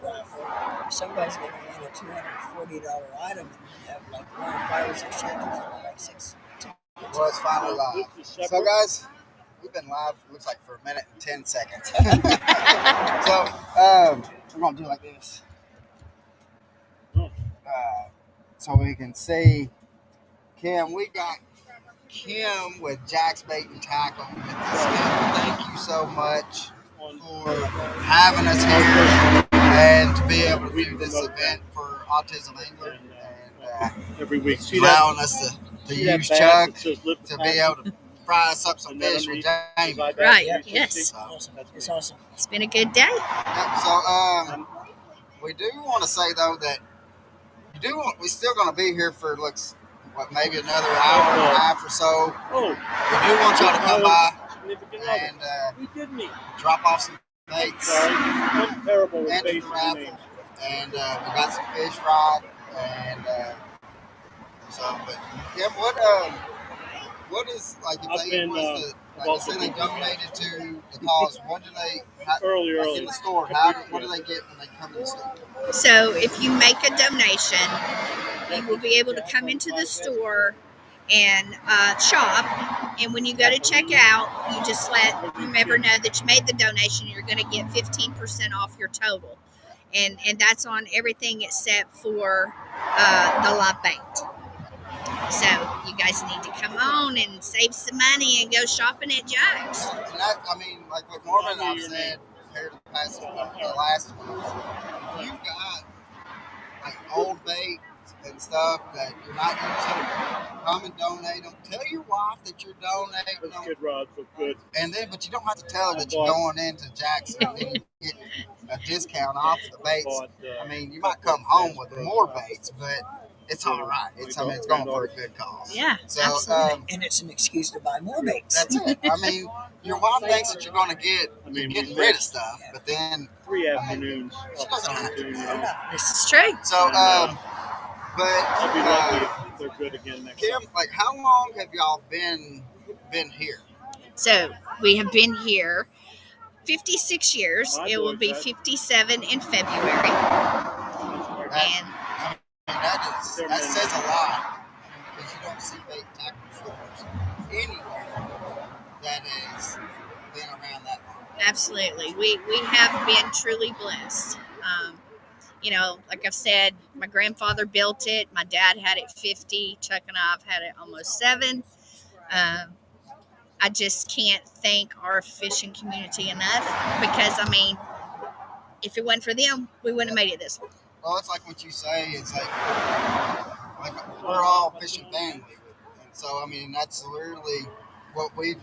raffle, somebody's going to win a $240 item and have like one 5 or 6 chances and like 6 tickets. Well, it's finally live. So, guys, we've been live, looks like, for a minute and 10 seconds. So, we're going to do like this. So we can see Kim. We got Kim with Jack's Bait and Tackle. Thank you so much for having us here and to be able to do this event for Autism England and every week allowing us to use Chuck to be able to fry us up some fish with James. Right, yes. So, It's awesome. It's been a good day. so we do want to say though that we're still going to be here for maybe another hour and a half or so. Oh, We do want y'all to come by and drop off some baits. Sorry, I'm terrible with Enter the raffle, and we got some fish fried, and but Kim, what is like if they say they donated to the cause? What do they in the store? What do they get when they come in the store? So if you make a donation, you will be able to come into the store and shop. And when you go to check out, you just let whomever know that you made the donation. You're going to get 15% off your total, and that's on everything except for the live bait. So you guys need to come on and save some money and go shopping at Jack's. And that, like what Mormon I've said here the last one, if you've got like old bait and stuff that you're not using, come and donate them. Tell your wife that you're donating them. Kid rods look good. And then, but you don't have to tell her that you're going into Jack's and then you get a discount off the baits. You might come home with more baits, but it's all right. It's going for a good cause. Yeah, so, absolutely. And it's an excuse to buy more baits. That's it. Your wife thinks that you're going to you're getting rid of stuff, but then 3 afternoons. She doesn't have to. This is true. So, but I'll be lucky if they're good again next Kim, time. how long have y'all been here? So we have been here 56 years. It will be 57 in February. And that says a lot because you don't see bait tackle stores anywhere that has been around that long. absolutely, we have been truly blessed. Like I've said, my grandfather built it. My dad had it 50. Chuck and I've had it almost 7. I just can't thank our fishing community enough because, if it wasn't for them, we wouldn't have made it this long. Well, it's like what you say. It's like we're all fishing family. And so, that's literally what we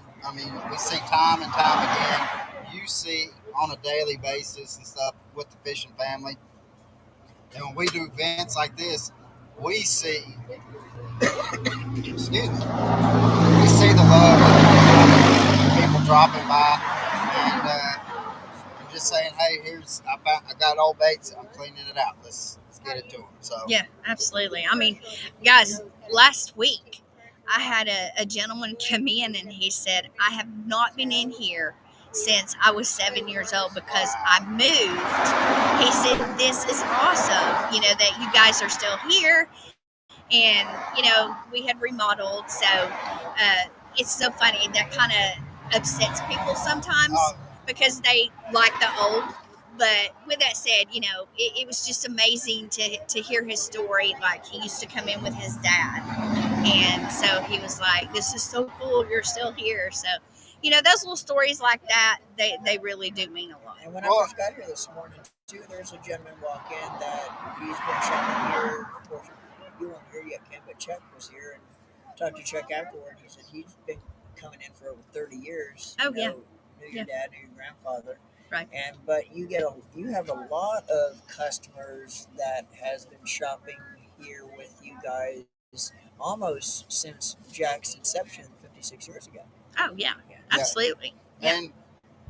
see time and time again. You see on a daily basis and stuff with the fishing family. And when we do events like this, we see, excuse me, we see the love of people dropping by and just saying, hey, I got old baits, I'm cleaning it out. Let's get it to them. So yeah, absolutely. Guys, last week I had a gentleman come in and he said, I have not been in here since I was 7 years old because I moved. He said, this is awesome, that you guys are still here. And, we had remodeled. So it's so funny. That kind of upsets people sometimes because they like the old. But with that said, it was just amazing to hear his story. Like, he used to come in with his dad. And so he was like, this is so cool. You're still here. So, those little stories like that, they really do mean a lot. And when I first got here this morning, too, there's a gentleman walk in that he's been shopping here. Of course, you weren't here yet, Ken, but Chuck was here and talked to Chuck afterward. He said he's been coming in for over 30 years. Oh, yeah. Knew your dad, knew your grandfather. Right. But you have a lot of customers that has been shopping here with you guys almost since Jack's inception 56 years ago. Oh, yeah. Absolutely. Yeah.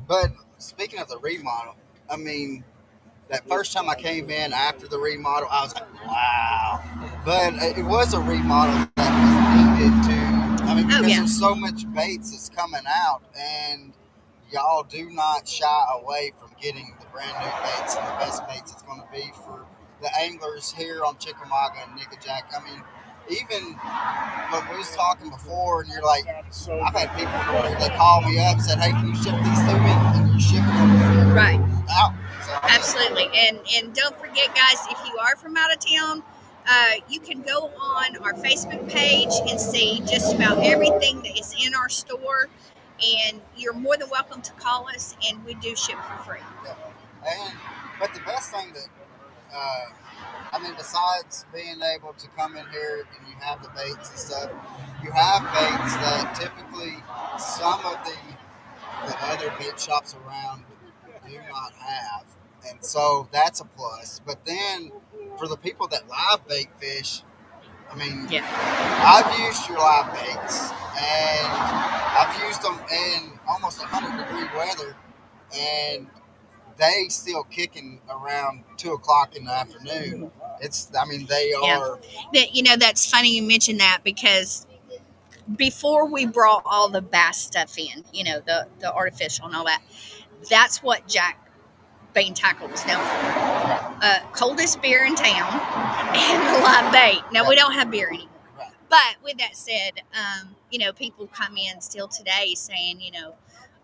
But speaking of the remodel, that first time I came in after the remodel, I was like, wow. But it was a remodel that was needed to, because there's so much baits that's coming out, and y'all do not shy away from getting the brand new baits and the best baits that's going to be for the anglers here on Chickamauga and Nickajack. I mean, even when we was talking before, and you're like, I've had people where they call me up and said, "Hey, can you ship these to me?" And you ship them Right. out. So, Absolutely. And don't forget, guys, if you are from out of town, you can go on our Facebook page and see just about everything that is in our store. And you're more than welcome to call us, and we do ship for free. yeah. And but the best thing that I mean, besides being able to come in here and you have the baits and stuff, you have baits that typically some of the other bait shops around do not have. And so that's a plus. But then for the people that live bait fish, I mean, Yeah. I've used your live baits and I've used them in almost 100-degree weather and they still kicking around 2 o'clock in the afternoon. I mean, they Yeah. are. That's funny you mentioned that because before we brought all the bass stuff in, the artificial and all that, that's what Jack Bait and Tackle was known for. Coldest beer in town and the live bait. Now, we don't have beer anymore. Right. But with that said, people come in still today saying,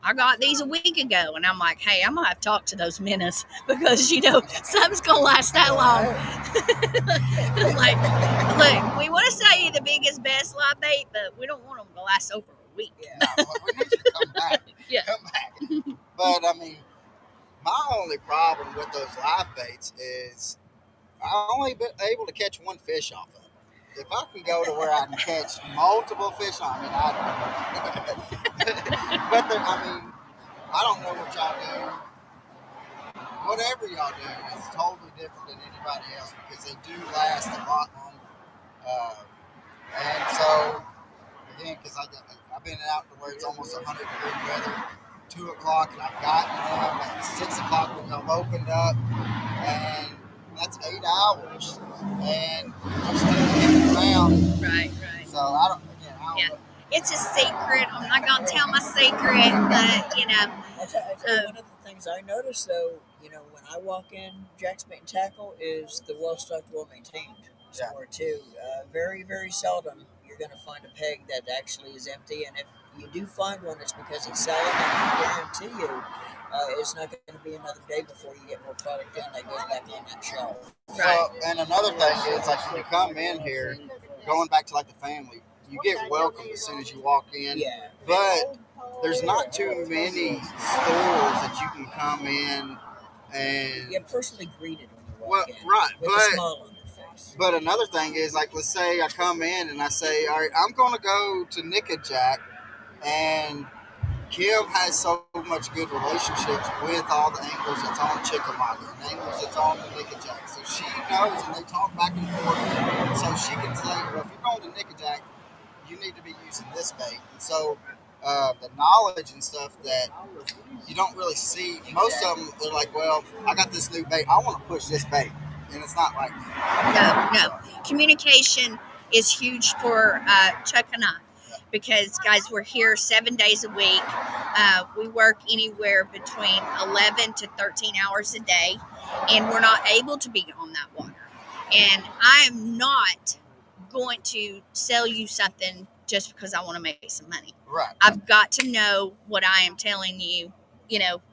I got these a week ago. And I'm like, hey, I'm going to have to talk to those menace because, something's going to last that long. Like, look, we want to sell you the biggest, best live bait, but we don't want them to last over a week. No, we need you to come back. Yeah. Come back. But I mean, my only problem with those live baits is I only been able to catch one fish off of it. If I can go to where I can catch multiple fish on, I mean, but I mean, I don't know what y'all do. Whatever y'all do is totally different than anybody else because they do last a lot longer. And so, again, because I've been out to where it's almost 100-degree weather, 2 o'clock, and I've gotten them at 6 o'clock when I've opened up, and that's 8 hours, and I'm still kicking around. Right. So I don't Yeah. know. It's a secret. I'm not going to tell my secret, but, I tell you, one of the things I noticed though, when I walk in Jack's Bait and Tackle is the well stocked, well maintained store too. Very, very seldom you're going to find a peg that actually is empty, and if you do find one, it's because it's selling, and I guarantee you, it's not going to be another day before you get more product in that goes back on that shelf. Right. Well, and another thing is like when you come in here, going back to like the family, you get welcomed as soon as you walk in. Yeah. But there's not too many stores that you can come in and get personally greeted when you well, walk in. right, With a smile on your face. But another thing is like, let's say I come in and I say, all right, I'm going to go to Nickajack, and Kim has so much good relationships with all the anglers that's on Chickamauga and anglers that's on the Nickajack. So she knows, and they talk back and forth. So she can say, well, if you're going to Nickajack, you need to be using this bait. So the knowledge and stuff that you don't really see, most of them, they're like, well, I got this new bait. I want to push this bait. And it's not like that. No. Communication is huge for Chuck and I because, guys, we're here 7 days a week. We work anywhere between 11 to 13 hours a day, and we're not able to be on that water. And I am not going to sell you something just because I want to make some money. Right. I've got to know what I am telling you,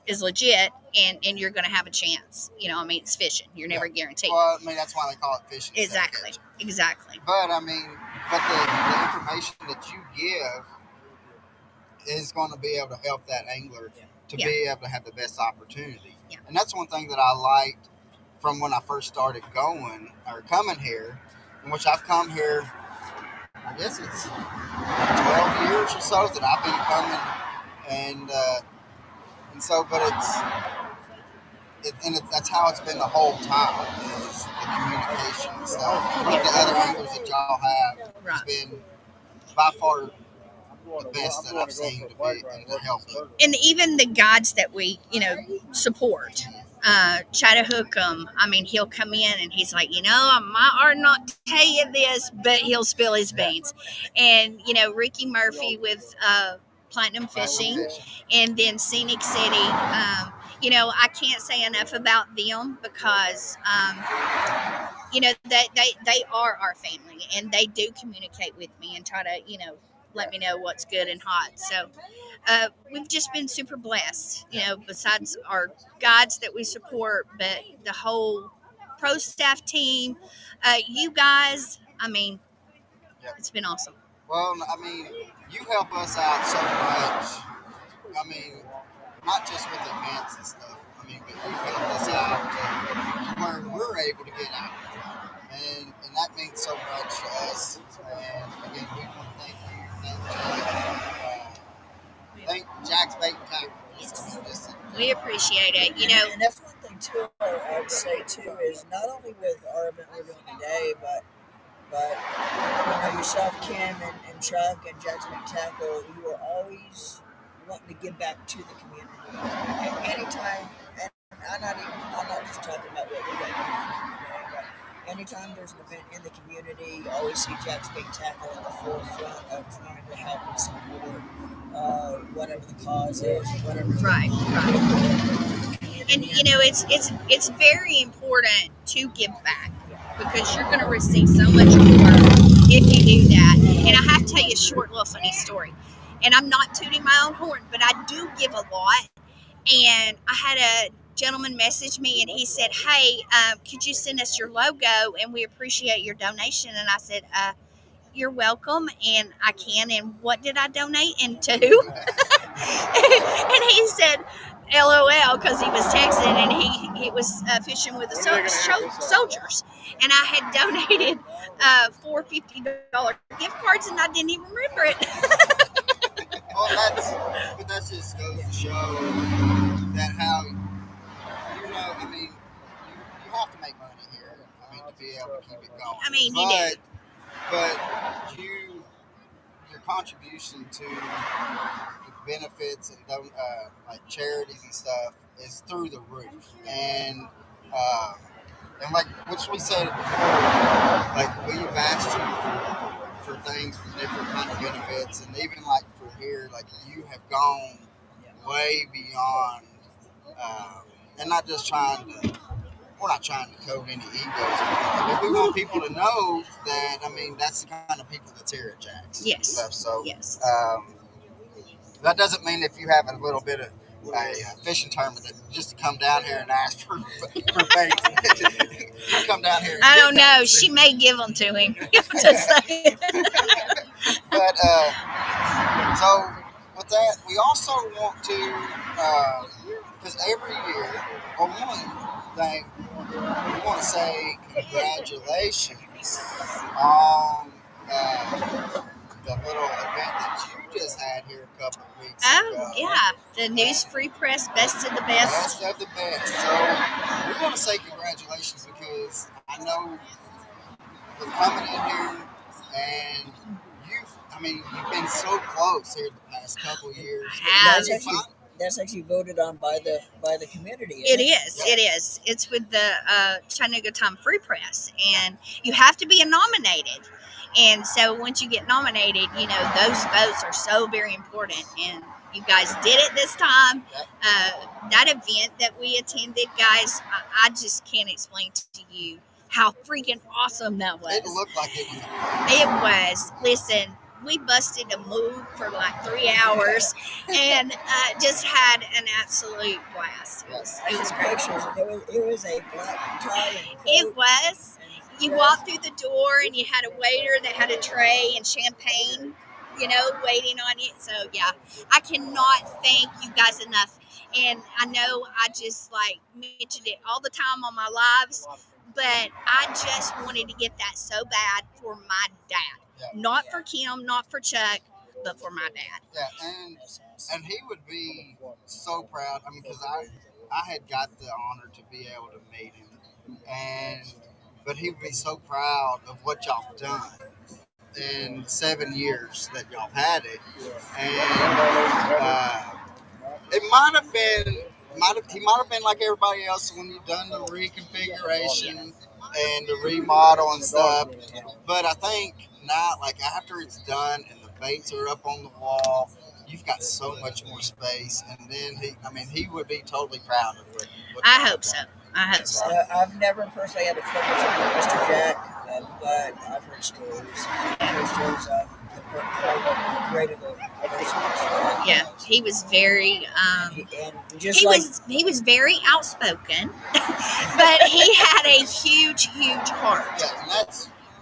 is legit, and you're going to have a chance. It's fishing. You're never guaranteed. Well, I mean, that's why they call it fishing. Exactly. But I mean, the information that you give is going to be able to help that angler to be able to have the best opportunity. Yeah. And that's one thing that I liked from when I first started coming here, in which I've come here, I guess it's 12 years or so that I've been coming, and so, but that's how it's been the whole time, is the communication and stuff. With the other anglers that y'all have has been by far the best that I've seen to be and to help them. And even the guides that we, support, Chattahookum, he'll come in and he's like, I might not tell you this, but he'll spill his beans. And, Ricky Murphy with Platinum Fishing, and then Scenic City. I can't say enough about them because they are our family, and they do communicate with me and try to let me know what's good and hot. So we've just been super blessed, besides our guides that we support, but the whole pro staff team, you guys, I mean, Yep. it's been awesome. Well, I mean, you help us out so much. I mean, not just with events and stuff. I mean, but you've helped us out to where we're able to get out, and that means so much to us. And again, we want to thank you, thank Jack's Bait and Tackle. Yes. Just, We appreciate it. And that's one thing too. I'd say too is not only with our event we're doing today, but yourself, Kim, and Chuck, and Jack Tackle, you are always wanting to give back to the community. And anytime, and I'm not just talking about what we got going on today, but anytime there's an event in the community, you always see Jack Tackle in the forefront of trying to help and support whatever the cause is, whatever's Right, going on. right. And it's very important to give back, because you're going to receive so much more if you do that. And I have to tell you a short little funny story. And I'm not tooting my own horn, but I do give a lot. And I had a gentleman message me, and he said, "Hey, could you send us your logo, and we appreciate your donation." And I said, "You're welcome, and I can." And what did I donate into? And he said, LOL, because he was texting, and he was fishing with the soldiers. And I had donated four $50 gift cards, and I didn't even remember it. well, that just goes to show that how I mean, you have to make money here. I mean, to be able to keep it going. I mean, you did. But your contribution to the benefits and like charities and stuff is through the roof. And like which we said before, like we've asked you for things for different kind of benefits, and even like for here, like you have gone way beyond, and not just trying to. We're not trying to code any egos or anything, but we want people to know that, I mean, that's the kind of people that's here at Jack's. Yes. Stuff. So, yes. That doesn't mean if you have a little bit of a fishing tournament that just to come down here and ask for bait. Come down here. I don't know. She may give them to him. Just saying. But so with that, we also want to, because every year, or one thing, we want to say congratulations on the little event that you just had here a couple of weeks ago. Oh, yeah. The News Free Press Best of the Best. Best of the best. So we want to say congratulations because I know for coming in here and you've been so close here the past couple of years. That's actually voted on by the community. It is. It's with the Chattanooga Time Free Press, and you have to be nominated. And so once you get nominated, those votes are so very important. And you guys did it this time. That event that we attended, guys, I just can't explain to you how freaking awesome that was. It looked like it was. It was. Listen, we busted a move for like 3 hours and just had an absolute blast. It was great. It was a black tie. It was. You walked through the door and you had a waiter that had a tray and champagne, waiting on you. So, yeah, I cannot thank you guys enough. And I know I just mentioned it all the time on my lives, but I just wanted to get that so bad for my dad. Yeah. Not for Kim, not for Chuck, but for my dad. Yeah, and he would be so proud. I mean, because I had got the honor to be able to meet him, but he would be so proud of what y'all have done in 7 years that y'all had it, and it might have been. He might have been like everybody else when you've done the reconfiguration and the remodel and stuff. But I think now, like after it's done and the baits are up on the wall, you've got so much more space. And then he would be totally proud of what I hope so. I hope so. I've never personally had the privilege of meeting Mr. Jack, but I've heard stories. I've heard stories of how great of a person Mr. Jack Yeah, was. he was very. And just like He was very outspoken, but he had a huge heart. Yeah, and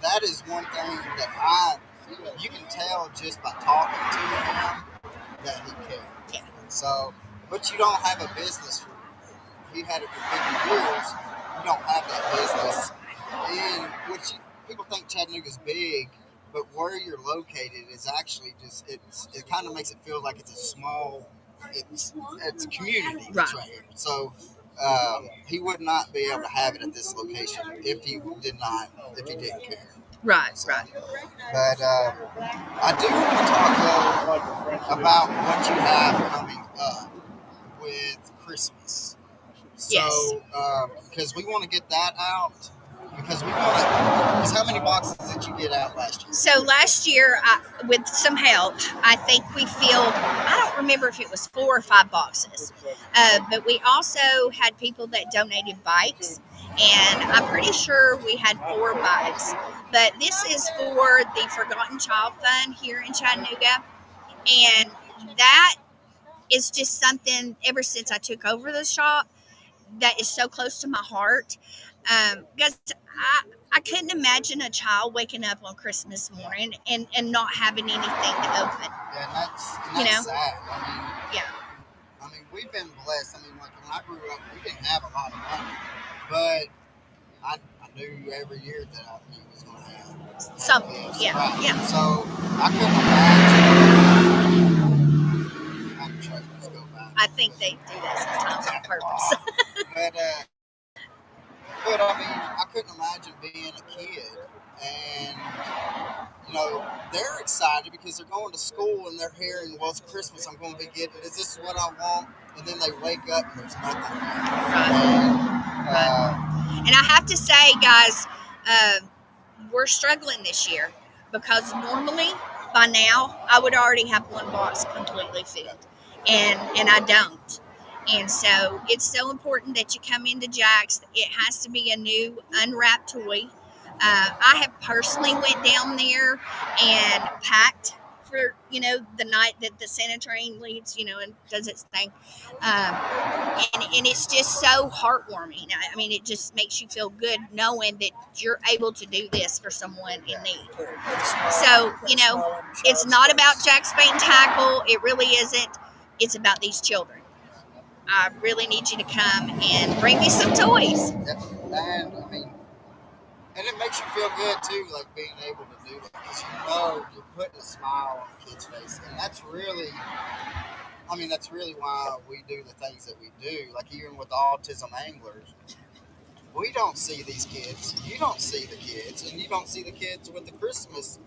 that is one thing that you can tell just by talking to him that he cared. Yeah. So, but you don't have a business for. He had it for 50 years. You don't have that business, and people think Chattanooga's big, but where you're located is actually just it kind of makes it feel like it's a small. It's a community that's right here. So he would not be able to have it at this location if he didn't care. Right, So, right. But I do want to talk though about what you have coming up with Christmas. So, Yes. Because we want to get that out. Because because how many boxes did you get out last year? So last year, with some help, I think we filled, I don't remember if it was 4 or 5 boxes. But we also had people that donated bikes, and I'm pretty sure we had 4 bikes. But this is for the Forgotten Child Fund here in Chattanooga. And that is just something, ever since I took over the shop, that is so close to my heart. Because I couldn't imagine a child waking up on Christmas morning and not having anything to open. Yeah, and that's sad. I mean, we've been blessed. I mean, like when I grew up, we didn't have a lot of money, but I knew every year that I was going to have Something. Yeah, right. yeah. So I couldn't imagine. I'm trying to go back. I think they do that sometimes on purpose. But I mean, I couldn't imagine being a kid and they're excited because they're going to school and they're hearing, well, it's Christmas, I'm going to be getting, is this what I want? And then they wake up and there's nothing. Right. And I have to say, guys, we're struggling this year because normally by now I would already have 1 box completely filled, and I don't. And so it's so important that you come into Jack's. It has to be a new unwrapped toy. I have personally went down there and packed for the night that the Santa train leaves, and does its thing. And it's just so heartwarming. I mean, it just makes you feel good knowing that you're able to do this for someone in need. So, it's not about Jack's Bait and Tackle. It really isn't. It's about these children. I really need you to come and bring me some toys. And I mean, and it makes you feel good too, like being able to do that, because you're putting a smile on a kid's face, and that's really why we do the things that we do. Like even with Autism Anglers, we don't see these kids. You don't see the kids, and you don't see the kids with the Christmas,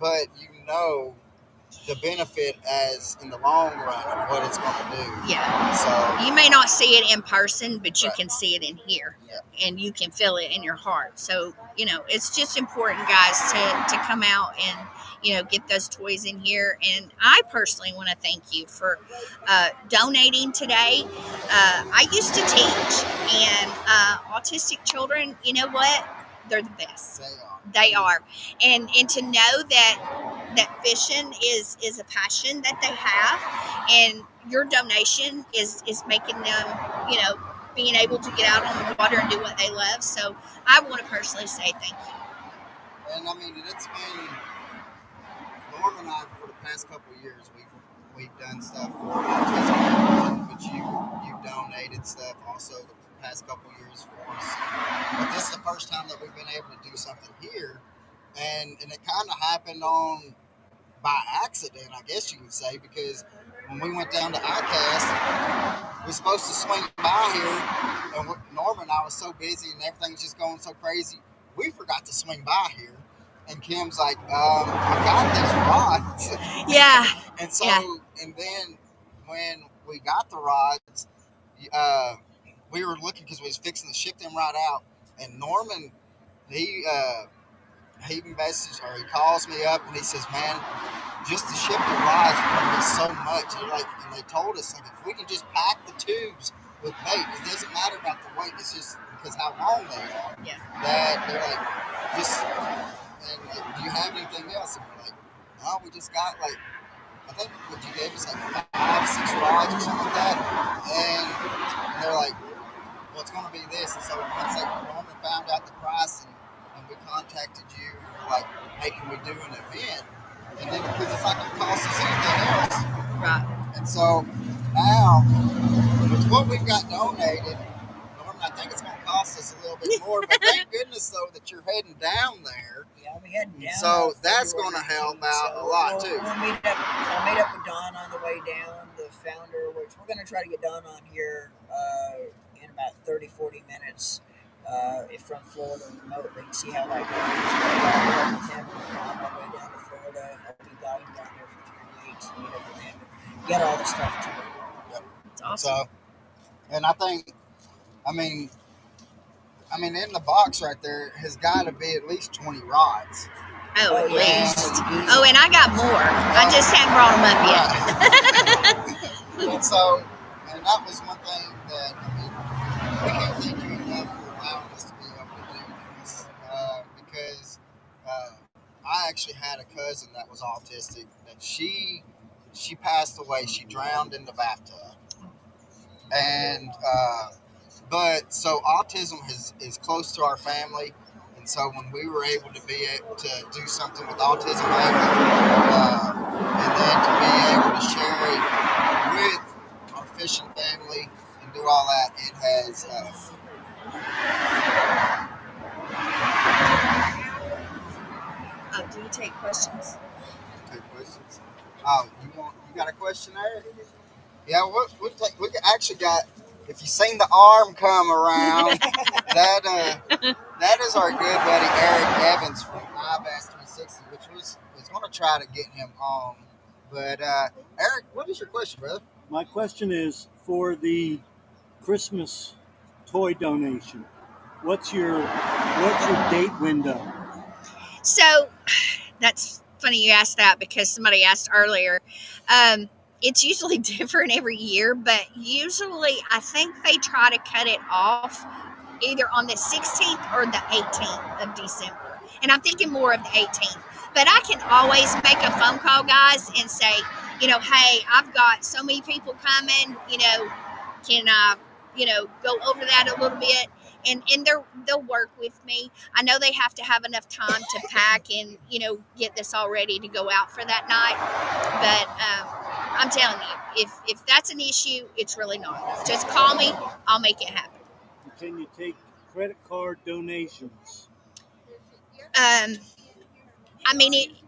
but the benefit as in the long run of what it's going to do. Yeah. So you may not see it in person, but you right. can see it in here, yeah. and you can feel it in your heart. So it's just important, guys, to come out and get those toys in here. And I personally want to thank you for donating today. I used to teach, and autistic children, you know what? They're the best. They are. And to know that fishing is a passion that they have, and your donation is making them, being able to get out on the water and do what they love. So I want to personally say thank you. And I mean, it's been Norm and I for the past couple of years. We've done stuff for autism, but you've donated stuff also the past couple of years for us. But this is the first time that we've been able to do something here, and it kind of happened by accident, I guess you could say, because when we went down to ICAST, we were supposed to swing by here, and Norma and I was so busy and everything's just going so crazy, we forgot to swing by here. And Kim's like, I've got these rods. Yeah. And so, yeah. And then when we got the rods, we were looking because we was fixing to ship them right out. And Norman, he messaged or he calls me up and he says, man, just to ship the rods is going to be so much. And they told us, like, if we can just pack the tubes with bait, it doesn't matter about the weight. It's just because how long they are. Yeah. That they're like, just, and like, do you have anything else? And we're like, no, we just got like, I think what you gave us like 5, 6 rods or something like that. And they're like, well, it's going to be this. And so once they found out the price and we contacted you and we're like, hey, can we do an event? And then because it's not going to cost us anything else. Right. And so now, with what we've got donated, Norman, I think it's going to cost us a little bit more, but thank goodness, though, that you're heading down there. Yeah, we heading down. So that's going to help out a lot, too. I'll meet up with Don on the way down, the founder, which we're going to try to get Don on here in about 30, 40 minutes from Florida remotely and see how that goes. With him on my way down to Florida. I'll be guiding down there for 3 weeks and meet up with him and get all the stuff to him. Yep. It's awesome. So, and I think, I mean, in the box right there has got to be at least 20 rods. Oh, at yeah. least. Oh, and I got more. I just haven't brought them up yet. And so, and that was one thing that, I mean, we can't thank you enough for allowing us to be able to do this. Because I actually had a cousin that was autistic, that she passed away. She drowned in the bathtub. And, but so autism is close to our family. And so when we were able to be able to do something with Autism and then to be able to share it with our fishing family and do all that, it has. Do you take questions? Take questions. Oh, you got a question there? Yeah, we actually got. If you seen the arm come around, that is our good buddy Eric Evans from iBass 360, which was going to try to get him on. But Eric, what is your question, brother? My question is for the Christmas toy donation. What's your date window? So that's funny you asked that because somebody asked earlier. It's usually different every year, but usually I think they try to cut it off either on the 16th or the 18th of December. And I'm thinking more of the 18th. But I can always make a phone call, guys, and say, hey, I've got so many people coming, can I, go over that a little bit? And they'll work with me. I know they have to have enough time to pack and, get this all ready to go out for that night. But I'm telling you, if that's an issue, it's really not. Just call me. I'll make it happen. Can you take credit card donations?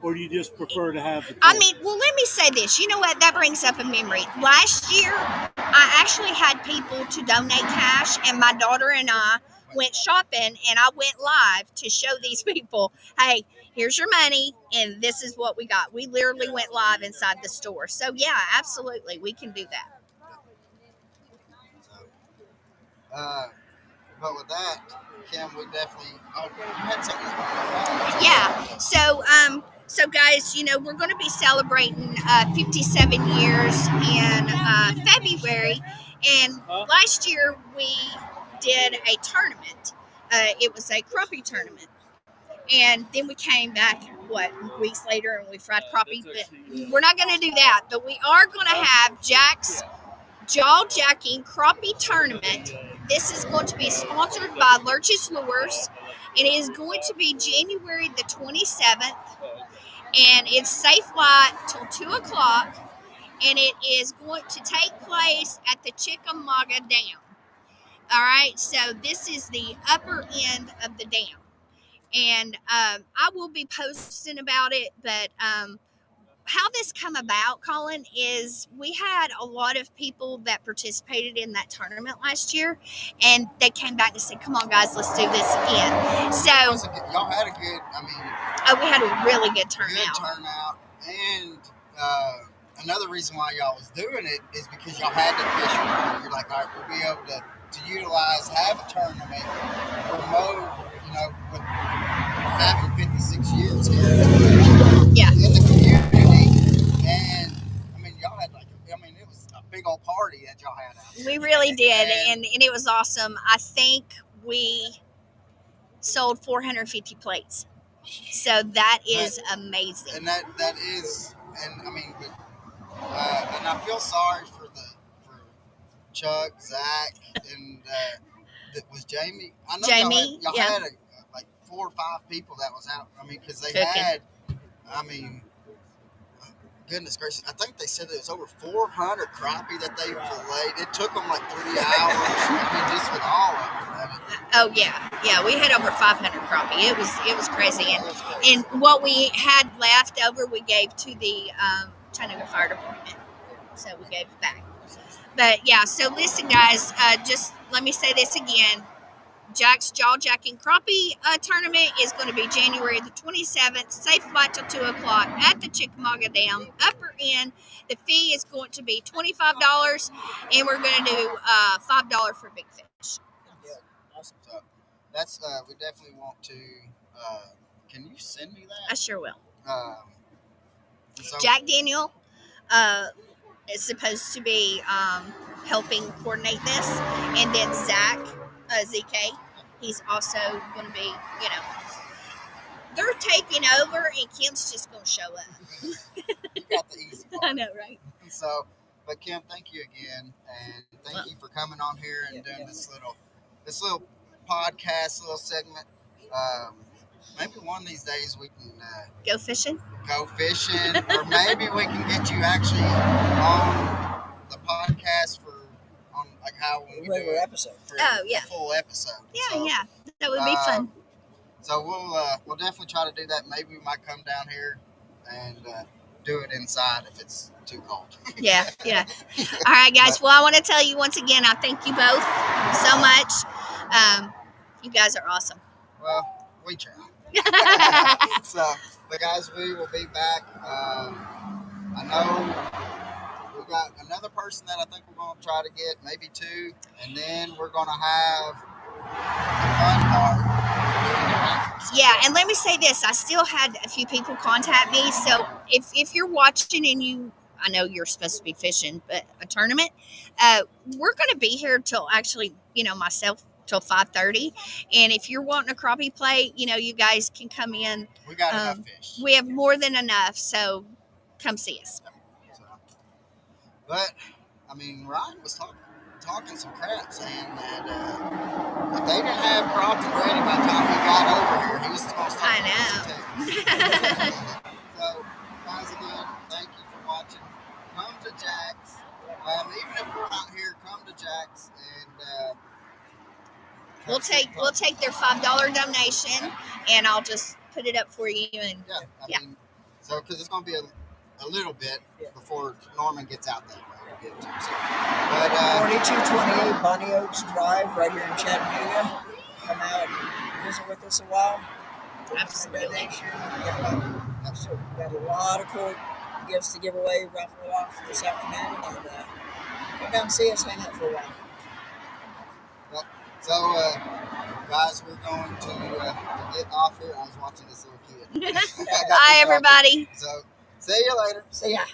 Or do you just prefer to have the toy? Well, let me say this. You know what? That brings up a memory. Last year, I actually had people to donate cash, and my daughter and I went shopping, and I went live to show these people, hey, here's your money, and this is what we got. We literally went live inside the store. So, yeah, absolutely, we can do that. But with that, Kim, we definitely. Oh, you had something. Yeah. So guys, we're going to be celebrating 57 years in February, and last year we did a tournament. It was a crappie tournament, and then we came back weeks later and we fried crappie. But we're not going to do that, but we are going to have Jack's Jaw Jacking Crappie Tournament. This is going to be sponsored by Lurch's Lures. It is going to be January the 27th, and it's safe light till 2 o'clock, and it is going to take place at the Chickamauga Dam. All right, so this is the upper end of the dam, and I will be posting about it, but how this come about, Colin, is we had a lot of people that participated in that tournament last year, and they came back and said, come on, guys, let's do this again. So y'all had a good, we had a really good turnout. And another reason why y'all was doing it is because y'all had to fish for it. You're like, all right, we'll be able to utilize, have a tournament, promote, with having 56 years here yeah. in the community, We really did, and it was awesome. I think we sold 450 plates. So that is amazing. And that is, and I mean, but, and I feel sorry for Chuck, Zach, and that was Jamie. I know Jamie, y'all had like 4 or 5 people that was out. I mean, because they had, I mean, goodness gracious, I think they said it was over 400 crappie that they filleted. It took them like 3 hours. I mean, just with all of them. Oh yeah, we had over 500 crappie. It was crazy, and what we had left over, we gave to the Chattanooga Fire Department. So we gave it back. But yeah, so listen, guys, just let me say this again. Jack's Jaw Jacking Crappie tournament is going to be January the 27th. Safe flight till 2 o'clock at the Chickamauga Dam, upper end. The fee is going to be $25, and we're going to do $5 for big fish. Awesome. So that's we definitely want to. Can you send me that? I sure will. So, Jack Daniel is supposed to be helping coordinate this, and then Zach ZK, he's also going to be, they're taking over, and Kim's just going to show up. You got the easy part. I know, right? So, but Kim, thank you again, and thank you for coming on here and doing this little podcast, little segment. Maybe one of these days we can go fishing, or maybe we can get you actually on the podcast on like how when we do episode. A full episode. Yeah, that would be fun. So we'll definitely try to do that. Maybe we might come down here and do it inside if it's too cold. Yeah. All right, guys. Well, I want to tell you once again, I thank you both so much. You guys are awesome. Well, we try. So, but guys, we will be back. I know we got another person that I think we're going to try to get, maybe 2, and then we're going to have the fun part. Yeah, and let me say this: I still had a few people contact me. So if you're watching and I know you're supposed to be fishing, but a tournament, we're going to be here till actually, myself till 5:30. And if you're wanting a crappie plate, you guys can come in. We got enough fish. We have more than enough, so come see us. But I mean, Ryan was talking some crap, saying that if they didn't have crappie ready by the time he got over here, he was supposed to. I know. So, guys, again, thank you for watching. Come to Jack's. Even if we're not here, come to Jack's and. We'll take their $5 donation, and I'll just put it up for you. And I mean, so because it's going to be a little bit before Norman gets out that way. But 4228 Bonnie Oaks Drive, right here in Chattanooga. Come out and visit with us a while. Absolutely. So we've got a lot of cool gifts to give away, raffle off this afternoon, and come down and see us, hang out for a while. So, guys, we're going to get off here. I was watching this little kid. Bye, everybody. So, see you later. See ya.